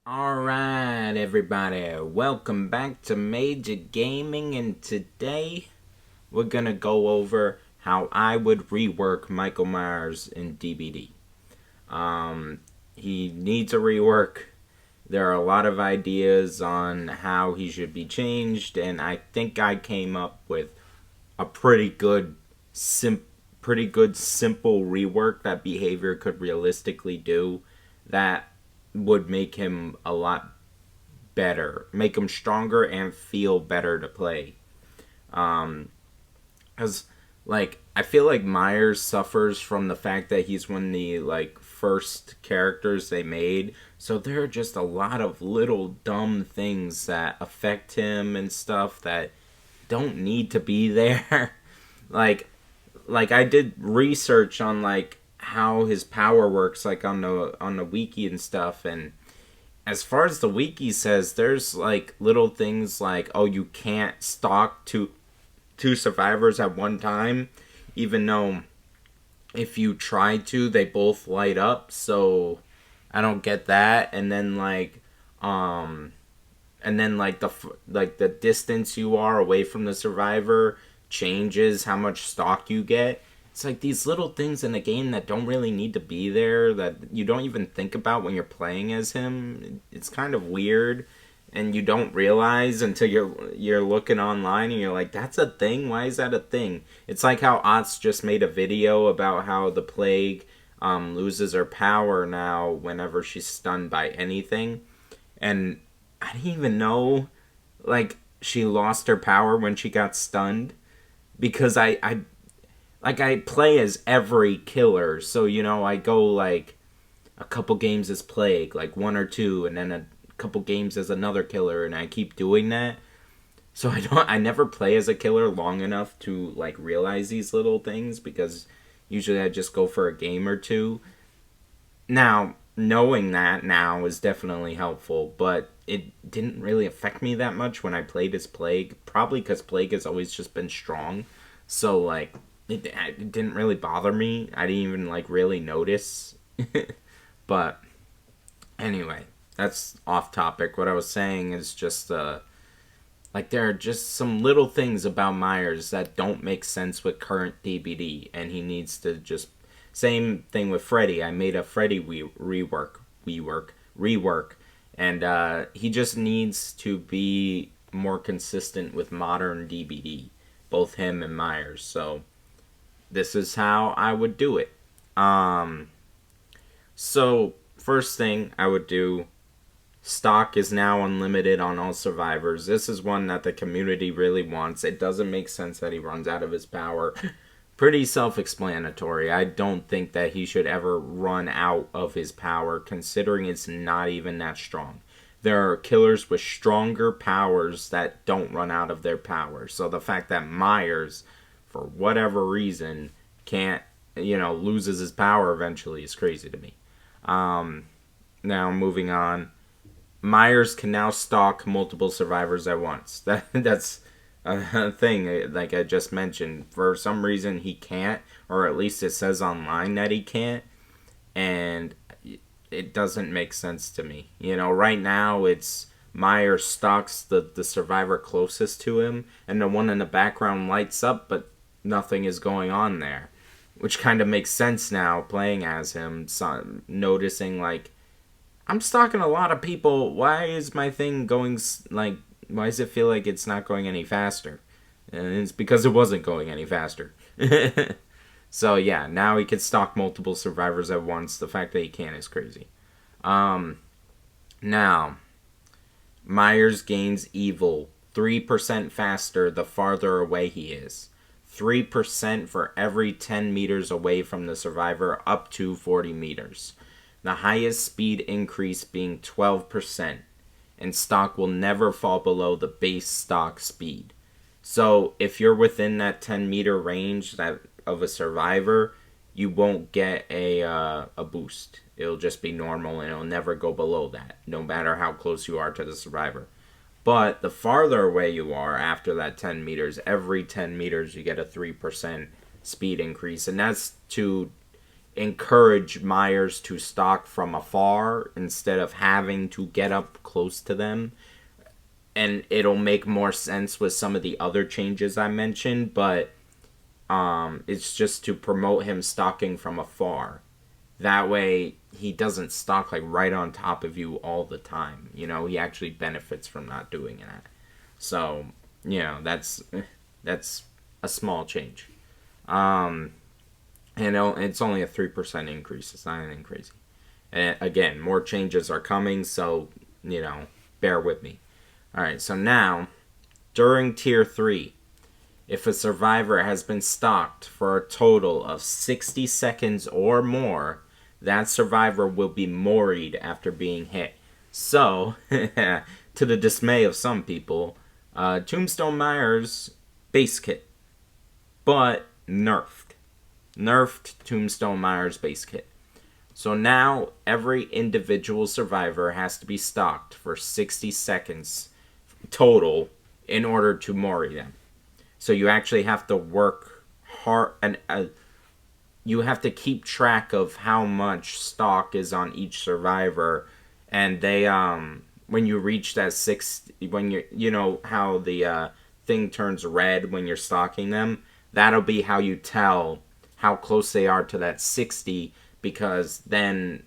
Alright, everybody, welcome back to Major Gaming, and today we're gonna go over how I would rework Michael Myers in DBD. He needs a rework. There are a lot of ideas on how he should be changed, and I think I came up with a sim- pretty good simple rework that behavior could realistically do that would make him a lot better, make him stronger and feel better to play. Because I feel like Myers suffers from the fact that he's one of the first characters they made, so there are just a lot of little dumb things that affect him and stuff that don't need to be there. like I did research on how his power works, on the wiki and stuff, and as far as the wiki says, there's little things like, oh, you can't stalk two survivors at one time, even though if you try to, they both light up. So I don't get that. Um, and then the distance you are away from the survivor changes how much stock you get. It's like these little things in the game that don't really need to be there, that you don't even think about when you're playing as him. It's kind of weird, and you don't realize until you're looking online and you're like, that's a thing? Why is that a thing? It's like how Ots just made a video about how the plague loses her power now whenever she's stunned by anything. And I didn't even know she lost her power when she got stunned, because I play as every killer, so I go a couple games as Plague, like one or two, and then a couple games as another killer, and I keep doing that. So I never play as a killer long enough to realize these little things, because usually I just go for a game or two. Now, knowing that now is definitely helpful, but it didn't really affect me that much when I played as Plague, probably because Plague has always just been strong. So it didn't really bother me. I didn't even really notice. But anyway, that's off topic. What I was saying is just there are just some little things about Myers that don't make sense with current DBD, and he needs to just, same thing with Freddy. I made a Freddy rework, and he just needs to be more consistent with modern DBD, both him and Myers. So this is how I would do it. So first thing I would do, stock is now unlimited on all survivors. This is one that the community really wants. It doesn't make sense that he runs out of his power. Pretty self-explanatory. I don't think that he should ever run out of his power, considering it's not even that strong. There are killers with stronger powers that don't run out of their power. So the fact that Myers, for whatever reason, can't, loses his power eventually is crazy to me. Now, moving on. Myers can now stalk multiple survivors at once. That's a thing, like I just mentioned. For some reason, he can't, or at least it says online that he can't, and it doesn't make sense to me. Right now it's Myers stalks the survivor closest to him, and the one in the background lights up, but nothing is going on there, which kind of makes sense now playing as him. So, noticing I'm stalking a lot of people. Why is my thing going why does it feel like it's not going any faster? And it's because it wasn't going any faster. So yeah, now he can stalk multiple survivors at once. The fact that he can is crazy. Now, Myers gains evil 3% faster the farther away he is. 3% for every 10 meters away from the survivor, up to 40 meters. The highest speed increase being 12%, and stock will never fall below the base stock speed. So if you're within that 10-meter range of a survivor, you won't get a boost. It'll just be normal, and it'll never go below that, no matter how close you are to the survivor. But the farther away you are after that 10 meters, every 10 meters you get a 3% speed increase, and that's to encourage Myers to stalk from afar instead of having to get up close to them. And it'll make more sense with some of the other changes I mentioned, but it's just to promote him stalking from afar. That way, he doesn't stalk like right on top of you all the time. You know, he actually benefits from not doing that. So, you know, that's a small change. And it's only a 3% increase. It's not anything crazy. And again, more changes are coming, so, you know, bear with me. Alright, so now, during Tier 3, if a survivor has been stalked for a total of 60 seconds or more, that survivor will be moried after being hit. So, to the dismay of some people, Tombstone Myers base kit, but nerfed. Nerfed Tombstone Myers base kit. So now every individual survivor has to be stalked for 60 seconds total in order to mori them. So you actually have to work hard, and you have to keep track of how much stock is on each survivor, and they when you reach that 60, when you know how the thing turns red when you're stalking them, that'll be how you tell how close they are to that 60, because then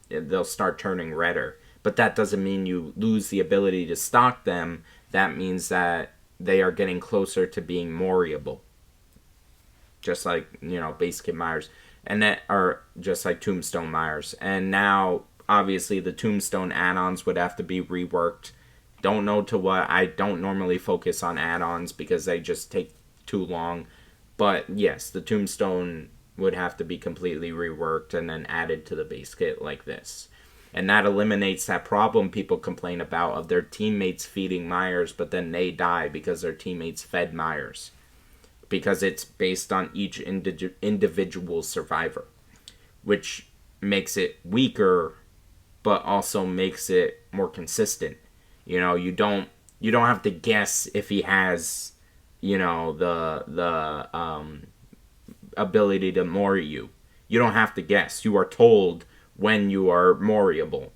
they'll start turning redder. But that doesn't mean you lose the ability to stalk them. That means that they are getting closer to being moriable. Just like, you know, Base Kit Myers. And that are just like Tombstone Myers. And now, obviously, the Tombstone add-ons would have to be reworked. Don't know to what. I don't normally focus on add-ons because they just take too long. But yes, the Tombstone would have to be completely reworked and then added to the base kit like this. And that eliminates that problem people complain about of their teammates feeding Myers, but then they die because their teammates fed Myers. Because it's based on each individual survivor, which makes it weaker, but also makes it more consistent. You know, you don't have to guess if he has, you know, the ability to mori you. You don't have to guess. You are told when you are moriable.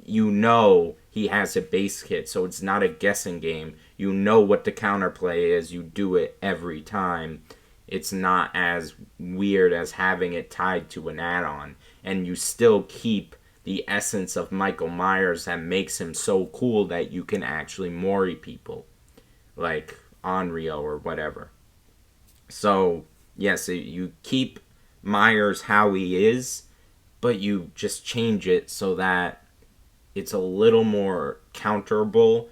You know he has a base kit, so it's not a guessing game. You know what the counterplay is. You do it every time. It's not as weird as having it tied to an add-on. And you still keep the essence of Michael Myers that makes him so cool that you can actually mori people. Like Onryo or whatever. So, yes, you keep Myers how he is, but you just change it so that it's a little more counterable,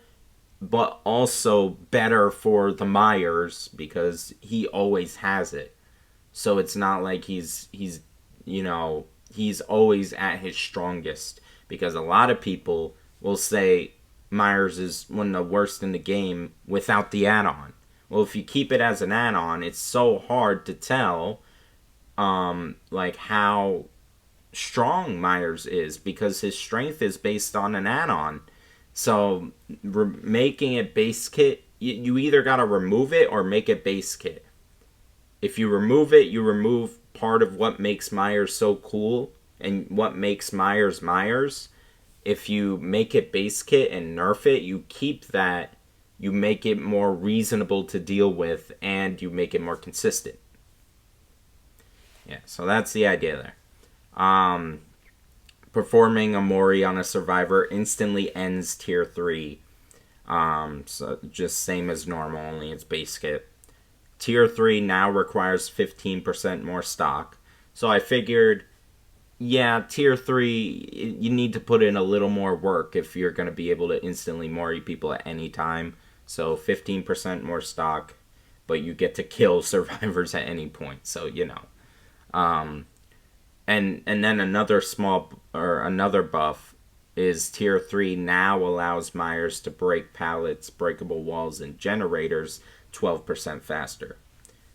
but also better for the Myers because he always has it. So it's not like he's you know, he's always at his strongest, because a lot of people will say Myers is one of the worst in the game without the add-on. Well, if you keep it as an add-on, it's so hard to tell like how strong Myers is, because his strength is based on an add-on. So making it base kit, you either got to remove it or make it base kit. If you remove it, you remove part of what makes Myers so cool and what makes Myers Myers. If you make it base kit and nerf it, you keep that, you make it more reasonable to deal with, and you make it more consistent. Yeah, so that's the idea there. Performing a mori on a survivor instantly ends tier 3. So just same as normal, only it's base kit. Tier 3 now requires 15% more stock. So I figured, yeah, tier 3, you need to put in a little more work if you're going to be able to instantly mori people at any time. So 15% more stock, but you get to kill survivors at any point. So, you know. And then another buff is tier 3 now allows Myers to break pallets, breakable walls, and generators 12% faster.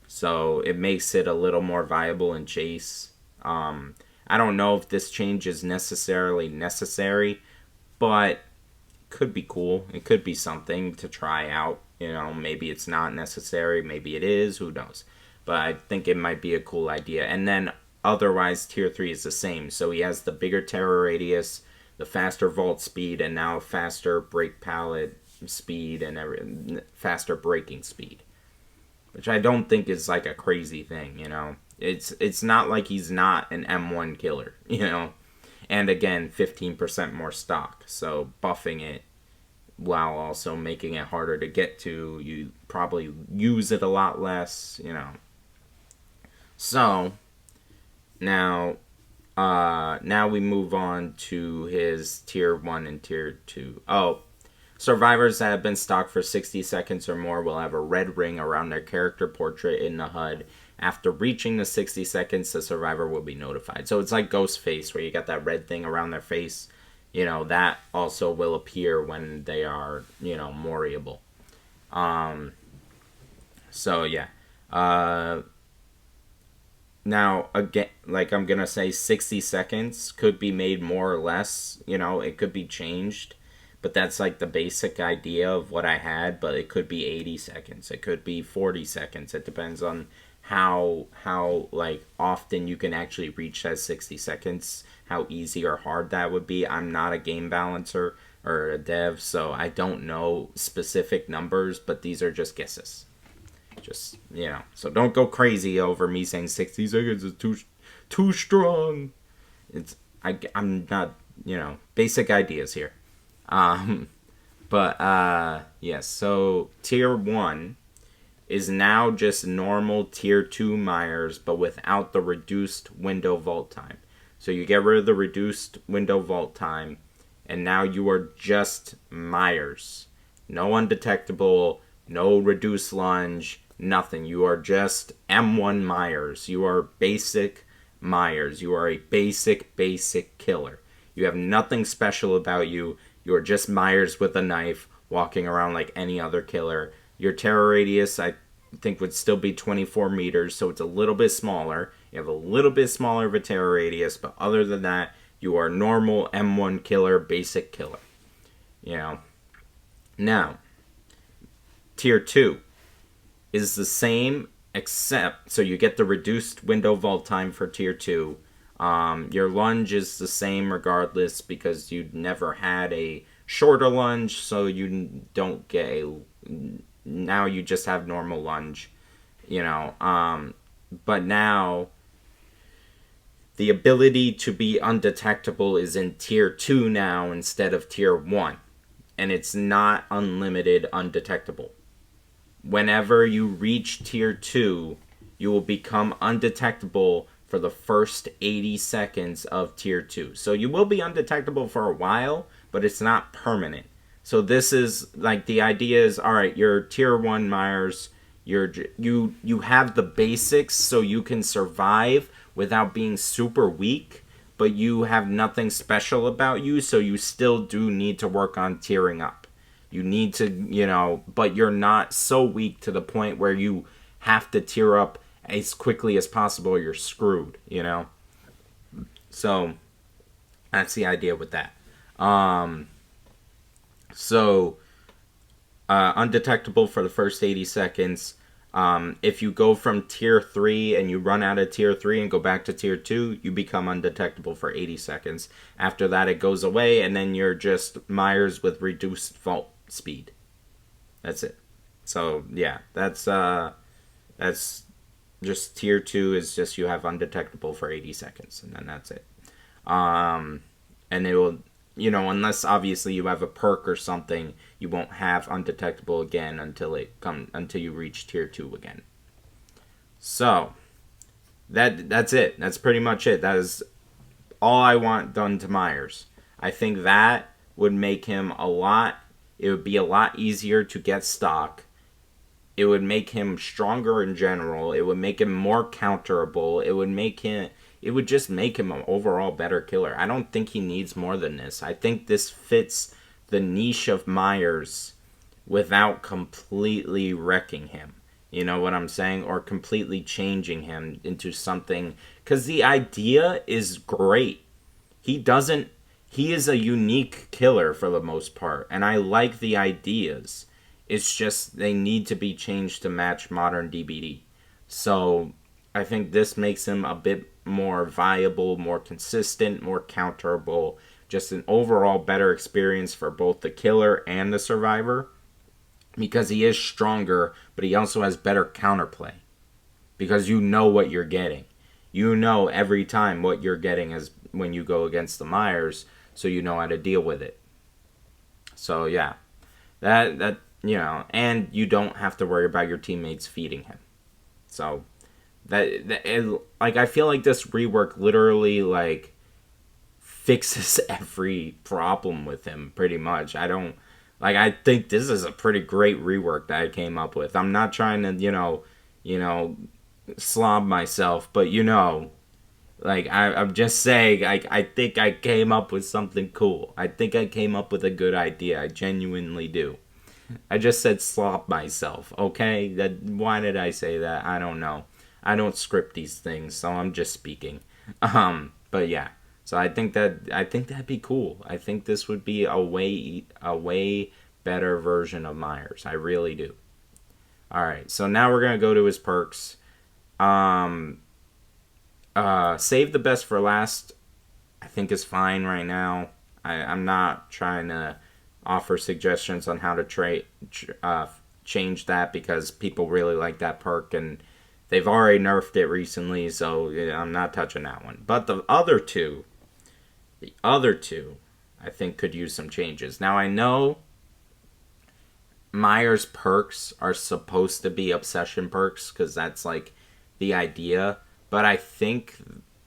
So it makes it a little more viable in chase. I don't know if this change is necessarily necessary, but it could be cool. It could be something to try out. You know, maybe it's not necessary, maybe it is, who knows. But I think it might be a cool idea. And then otherwise tier 3 is the same. So he has the bigger terror radius, the faster vault speed, and now faster break pallet speed and faster braking speed, which I don't think is like a crazy thing, you know. It's not like he's not an M1 killer, you know. And again, 15% more stock, so buffing it while also making it harder to get to, you probably use it a lot less, you know. So now now we move on to his tier 1 and tier 2. Oh, survivors that have been stocked for 60 seconds or more will have a red ring around their character portrait in the HUD. After reaching the 60 seconds, the survivor will be notified. So it's like Ghostface, where you got that red thing around their face. You know, that also will appear when they are, you know, moriable. So, yeah. Now, again, like I'm going to say 60 seconds could be made more or less. You know, it could be changed. But that's like the basic idea of what I had. But it could be 80 seconds. It could be 40 seconds. It depends on how like often you can actually reach that 60 seconds, how easy or hard that would be. I'm not a game balancer or a dev, so I don't know specific numbers, but these are just guesses. Just, you know, so don't go crazy over me saying 60 seconds is too strong. I'm not, you know, basic ideas here. Yes, so tier 1 is now just normal tier 2 Myers, but without the reduced window vault time. So you get rid of the reduced window vault time, and now you are just Myers. No undetectable, no reduced lunge, nothing. You are just M1 Myers. You are basic Myers. You are a basic killer. You have nothing special about you. You are just Myers with a knife, walking around like any other killer. Your terror radius, I think, would still be 24 meters, so it's a little bit smaller. You have a little bit smaller of a terror radius, but other than that, you are normal M1 killer, basic killer. You know. Now, tier 2 is the same, except, so you get the reduced window vault time for tier 2. Your lunge is the same regardless, because you never had a shorter lunge, so you don't get a... Now you just have normal lunge, you know. But now the ability to be undetectable is in tier 2 now instead of tier 1. And it's not unlimited undetectable. Whenever you reach tier 2, you will become undetectable for the first 80 seconds of tier 2. So you will be undetectable for a while, but it's not permanent. So this is, like, the idea is, alright, you're tier 1 Myers, you have the basics so you can survive without being super weak, but you have nothing special about you, so you still do need to work on tiering up. You need to, you know, but you're not so weak to the point where you have to tier up as quickly as possible or you're screwed, you know? So, that's the idea with that. Undetectable for the first 80 seconds. If you go from tier 3 and you run out of tier 3 and go back to tier 2, you become undetectable for 80 seconds. After that, it goes away, and then you're just Myers with reduced vault speed. That's it. So, yeah, that's just tier 2 is just you have undetectable for 80 seconds, and then that's it. And it will, you know, unless obviously you have a perk or something, you won't have undetectable again until you reach tier 2 again. So that's it. That's pretty much it. That is all I want done to Myers. I think that would make him it would be a lot easier to get stock. It would make him stronger in general. It would make him more counterable. It would just make him an overall better killer. I don't think he needs more than this. I think this fits the niche of Myers without completely wrecking him. You know what I'm saying? Or completely changing him into something. Because the idea is great. He is a unique killer for the most part. And I like the ideas. It's just they need to be changed to match modern DBD. So I think this makes him a bit more viable, more consistent, more counterable, just an overall better experience for both the killer and the survivor because he is stronger, but he also has better counterplay because you know what you're getting. You know every time what you're getting is when you go against the Myers, so you know how to deal with it. So yeah, that and you don't have to worry about your teammates feeding him. So like I feel like this rework literally like fixes every problem with him pretty much. I think this is a pretty great rework that I came up with. I'm not trying to, slob myself, but I'm just saying I think I came up with something cool. I think I came up with a good idea. I genuinely do. I just said slop myself, okay? Why did I say that? I don't know. I don't script these things, so I'm just speaking. But yeah. So I think that'd be cool. I think this would be a way better version of Myers. I really do. All right. So now we're going to go to his perks. Save the best for last, I think is fine right now. I'm not trying to offer suggestions on how to change that because people really like that perk and they've already nerfed it recently, so I'm not touching that one. But the other two, I think could use some changes. Now I know Myers perks are supposed to be obsession perks because that's like the idea, but I think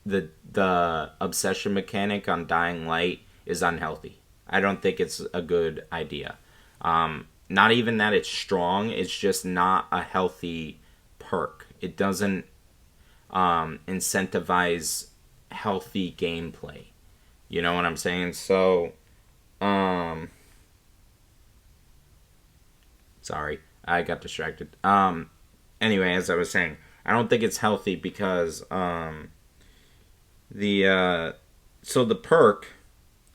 the obsession mechanic on Dying Light is unhealthy. I don't think it's a good idea. Not even that it's strong, it's just not a healthy perk. It doesn't incentivize healthy gameplay. You know what I'm saying? So, sorry, I got distracted. Anyway, as I was saying, I don't think it's healthy because the perk,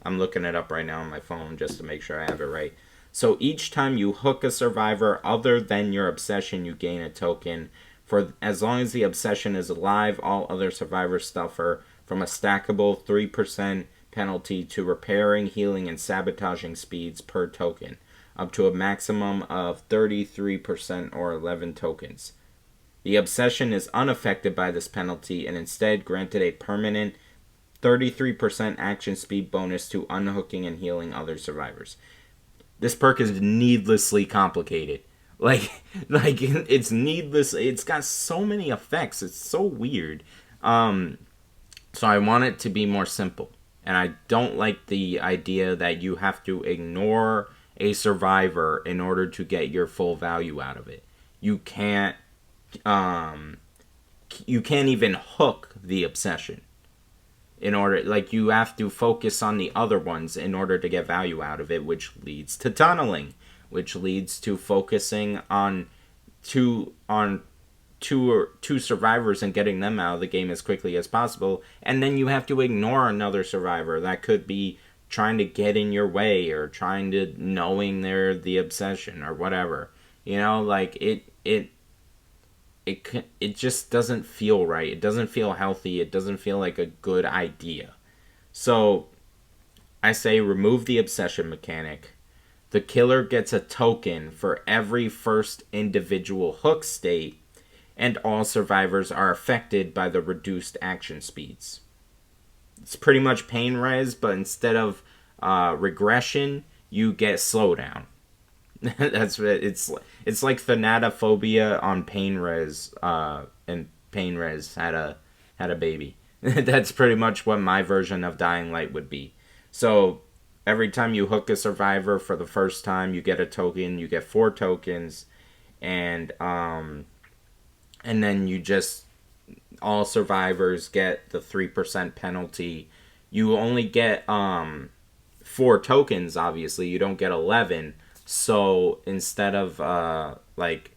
I'm looking it up right now on my phone just to make sure I have it right. So each time you hook a survivor other than your obsession, you gain a token. For as long as the obsession is alive, all other survivors suffer from a stackable 3% penalty to repairing, healing, and sabotaging speeds per token, up to a maximum of 33% or 11 tokens. The obsession is unaffected by this penalty and instead granted a permanent 33% action speed bonus to unhooking and healing other survivors. This perk is needlessly complicated. Like it's needless. It's got so many effects. It's so weird. So I want it to be more simple. And I don't like the idea that you have to ignore a survivor in order to get your full value out of it. You can't even hook the obsession. You have to focus on the other ones in order to get value out of it, which leads to tunneling, which leads to focusing on two survivors and getting them out of the game as quickly as possible, and then you have to ignore another survivor that could be trying to get in your way or trying to knowing they're the obsession or whatever. It just doesn't feel right. It doesn't feel healthy. It doesn't feel like a good idea. So I say remove the obsession mechanic. The killer gets a token for every first individual hook state, and all survivors are affected by the reduced action speeds. It's pretty much pain res, but instead of regression, you get slowdown. That's what it's like Thanatophobia on pain res, and pain res had a baby. That's pretty much what my version of Dying Light would be. So every time you hook a survivor for the first time, you get a token. You get 4 tokens, and then you just all survivors get the 3% penalty. You only get 4 tokens. Obviously, you don't get 11. So instead of like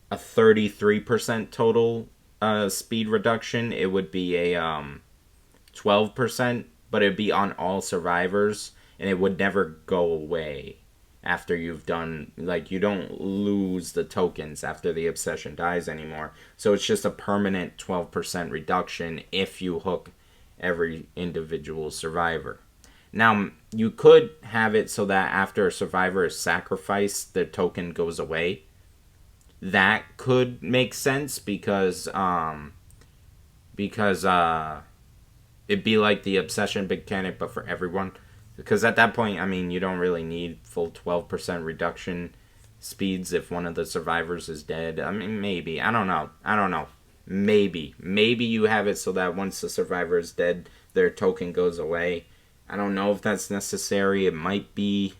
a 33% total speed reduction, it would be a 12%, but it would be on all survivors, and it would never go away after you've done, like, you don't lose the tokens after the obsession dies anymore. So it's just a permanent 12% reduction if you hook every individual survivor. Now, you could have it so that after a survivor is sacrificed, the token goes away. That could make sense because it'd be like the obsession mechanic, but for everyone. Because at that point, I mean, you don't really need full 12% reduction speeds if one of the survivors is dead. I mean, maybe. I don't know. Maybe you have it so that once the survivor is dead, their token goes away. I don't know if that's necessary. It might be.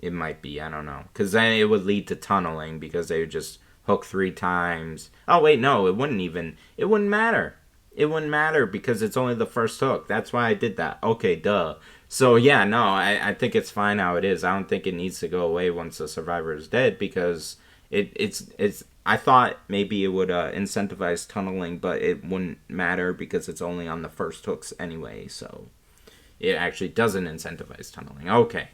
I don't know. Because then it would lead to tunneling because they would just hook 3 times. Oh, wait, no. It wouldn't matter. It wouldn't matter because it's only the first hook. That's why I did that. Okay, duh. So, yeah, no, I think it's fine how it is. I don't think it needs to go away once the survivor is dead because it's I thought maybe it would incentivize tunneling, but it wouldn't matter because it's only on the first hooks anyway. So it actually doesn't incentivize tunneling. Okay,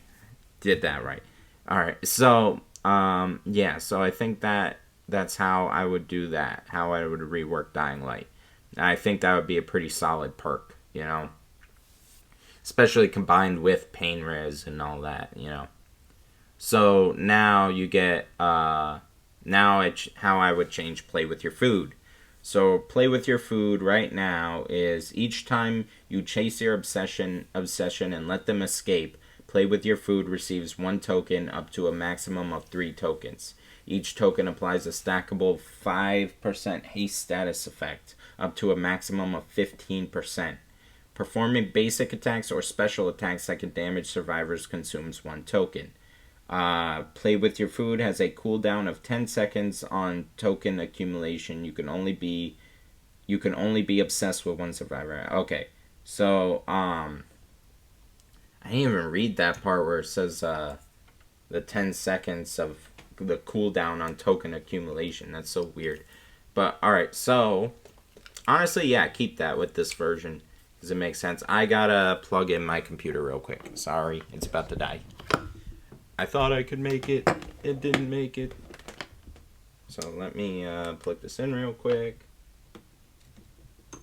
did that right. All right, so yeah, so I think that's how I would do that. How I would rework Dying Light. I think that would be a pretty solid perk, especially combined with pain res and all that. So now you get how I would change play with your food. So play with your food right now is each time you chase your obsession and let them escape, play with your food receives 1 token up to a maximum of 3 tokens. Each token applies a stackable 5% haste status effect up to a maximum of 15%. Performing basic attacks or special attacks that can damage survivors consumes 1 token. Play with your food has a cooldown of 10 seconds on token accumulation. You can only be obsessed with 1 survivor. Okay, so I didn't even read that part where it says the 10 seconds of the cooldown on token accumulation. That's so weird. But alright, so honestly, yeah, keep that with this version because it makes sense. I gotta plug in my computer real quick. Sorry, it's about to die. I thought I could make it. It didn't make it. So let me plug this in real quick.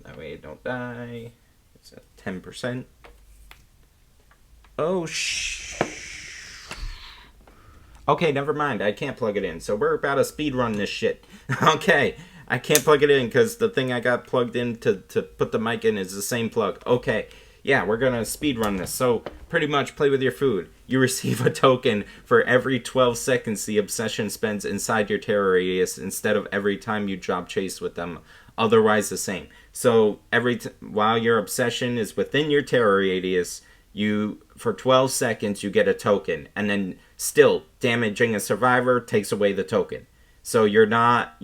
That way it don't die. It's at 10%. Oh, okay, never mind. I can't plug it in. So we're about to speed run this shit. Okay. I can't plug it in because the thing I got plugged in to put the mic in is the same plug. Okay. Yeah, we're going to speed run this. So pretty much play with your food. You receive a token for every 12 seconds the obsession spends inside your terror radius instead of every time you job chase with them. Otherwise the same. So while your obsession is within your terror radius, for 12 seconds you get a token, and then still damaging a survivor takes away the token. So you're not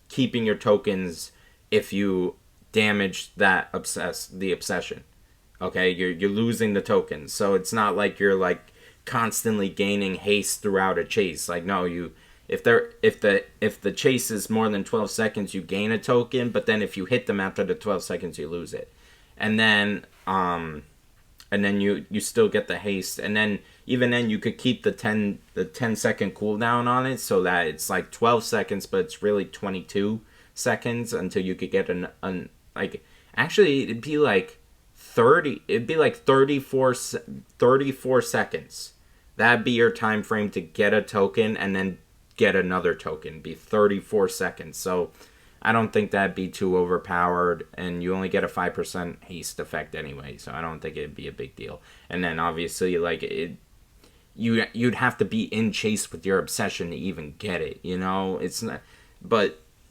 keeping your tokens if you damage the obsession. Okay, you're losing the tokens. So it's not like you're like constantly gaining haste throughout a chase. Like no, if the chase is more than 12 seconds, you gain a token, but then if you hit them after the 12 seconds, you lose it. And then you still get the haste, and then even then you could keep the 10 second cooldown on it so that it's like 12 seconds, but it's really 22 seconds until you could get actually it'd be like 34 seconds. That'd be your time frame to get a token and then get another token. It'd be 34 seconds. So I don't think that'd be too overpowered, and you only get a 5% haste effect anyway, so I don't think it'd be a big deal. And then obviously you'd have to be in chase with your obsession to even get it, it's not,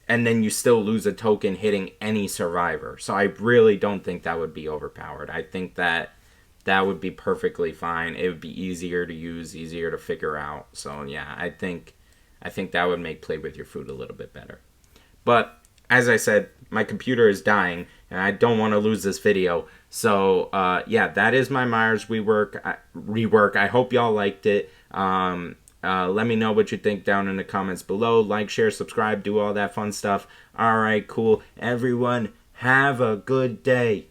and then you still lose a token hitting any survivor. So I really don't think that would be overpowered. I think that would be perfectly fine. It would be easier to use, easier to figure out. So yeah, I think that would make play with your food a little bit better. But as I said, my computer is dying, and I don't want to lose this video. So, yeah, that is my Myers rework. I hope y'all liked it. Let me know what you think down in the comments below. Like, share, subscribe, do all that fun stuff. All right, cool. Everyone, have a good day.